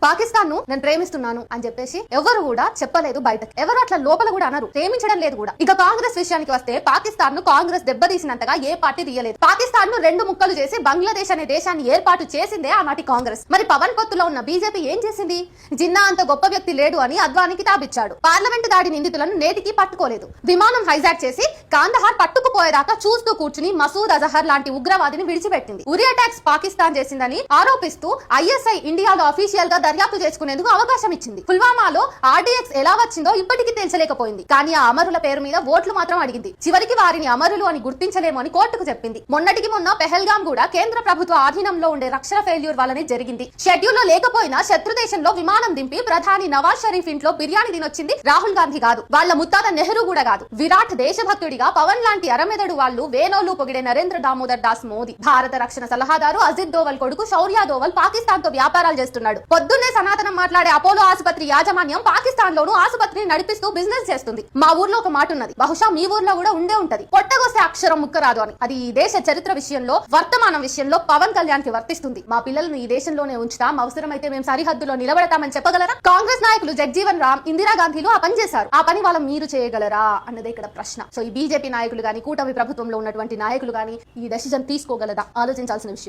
పాకిస్తాన్ ను నేను ప్రేమిస్తున్నాను అని చెప్పేసి ఎవరు కూడా చెప్పలేదు బయటకు. ఎవరు అట్లా లోపల కూడా అనరు, ప్రేమించడం లేదు కూడా. ఇక కాంగ్రెస్ విషయానికి వస్తే పాకిస్తాన్ ను కాంగ్రెస్ దెబ్బతీసినంతగా ఏ పార్టీ తీయలేదు. పాకిస్తాన్ ను రెండు ముక్కలు చేసి బంగ్లాదేశ్ అనే దేశాన్ని ఏర్పాటు చేసిందే ఆనాటి కాంగ్రెస్. మరి పవన్ పొత్తులో ఉన్న బీజేపీ ఏం చేసింది? జిన్నా అంత గొప్ప వ్యక్తి లేడు అని అద్వానికి తాబిచ్చాడు. పార్లమెంటు దాడి నిందితులను నేటికి పట్టుకోలేదు. విమానం హైజాక్ చేసి కాందహార్ పట్టుకుపోయేదాకా చూస్తూ కూర్చుని మసూద్ అజహర్ లాంటి ఉగ్రవాదిని విడిచిపెట్టింది. ఉరి అటాక్స్ పాకిస్తాన్ చేసిందని ఆరోపిస్తూ ఐఎస్ఐ ఇండియాలో అఫీషియల్ గా దర్యాప్తు చేసుకునేందుకు అవకాశం ఇచ్చింది. పుల్వామాలో ఆర్డీఎక్స్ ఎలా వచ్చిందో ఇప్పటికీ తెలియలేకపోయింది. కానీ ఆ అమరుల పేరు మీద ఓట్లు మాత్రం అడిగింది. చివరికి వారిని అమరులు అని గుర్తించలేము అని కోర్టుకు చెప్పింది. మొన్నటికి మొన్న పెహల్గాం కూడా కేంద్ర ప్రభుత్వ ఆధీనంలో ఉండే రక్షణ ఫెయిల్యూర్ వల్లనే జరిగింది. షెడ్యూల్ లో లేకపోయినా శత్రు దేశంలో విమానం దింపి ప్రధాని నవాజ్ షరీఫ్ ఇంట్లో బిర్యానీ తినొచ్చింది రాహుల్ గాంధీ కాదు, వాళ్ళ ముత్తాత నెహ్రూ కూడా కాదు. విరాట్ దేశభక్తుడిగా పవన్ లాంటి అరమెదడు వాళ్ళు వేనోలు పొగిడే నరేంద్ర దామోదర్ దాస్ మోదీ. భారత రక్షణ సలహాదారు అజిత్ దోవల్ కొడుకు శౌర్య దోవల్ పాకిస్తాన్ తో వ్యాపారాలు చేస్తున్నాడు. పొద్దున్నే సనాతనం మాట్లాడే అపోలో ఆసుపత్రి యాజమాన్యం పాకిస్తాన్ లోను ఆసుపత్రిని నడిపిస్తూ బిజినెస్ చేస్తుంది. మా ఊర్లో ఒక మాట ఉన్నది, బహుశా మీ ఊర్లో కూడా ఉండే ఉంటది, పొట్టగొస్తే అక్షరం ముక్కరాదు అని. అది ఈ దేశ చరిత్ర విషయంలో, వర్తమానం విషయంలో పవన్ కళ్యాణ్ కి వర్తిస్తుంది. మా పిల్లలను ఈ దేశంలోనే ఉంచుతాం, అవసరమైతే మేము సరిహద్దులో నిలబడతామని చెప్పగలరా? కాంగ్రెస్ నాయకులు జగ్జీవన్ రామ్, ఇందిరాగాంధీలు ఆ పని చేశారు. ఆ పని వాళ్ళ మీరు చేయగలరా అన్నదే ఇక్కడ ప్రశ్న. సో ఈ బీజేపీ నాయకులు గాని, కూటమి ప్రభుత్వంలో ఉన్నటువంటి నాయకులు గాని ఈ డెసిజన్ తీసుకోగలరా? ఆలోచించాల్సిన విషయం.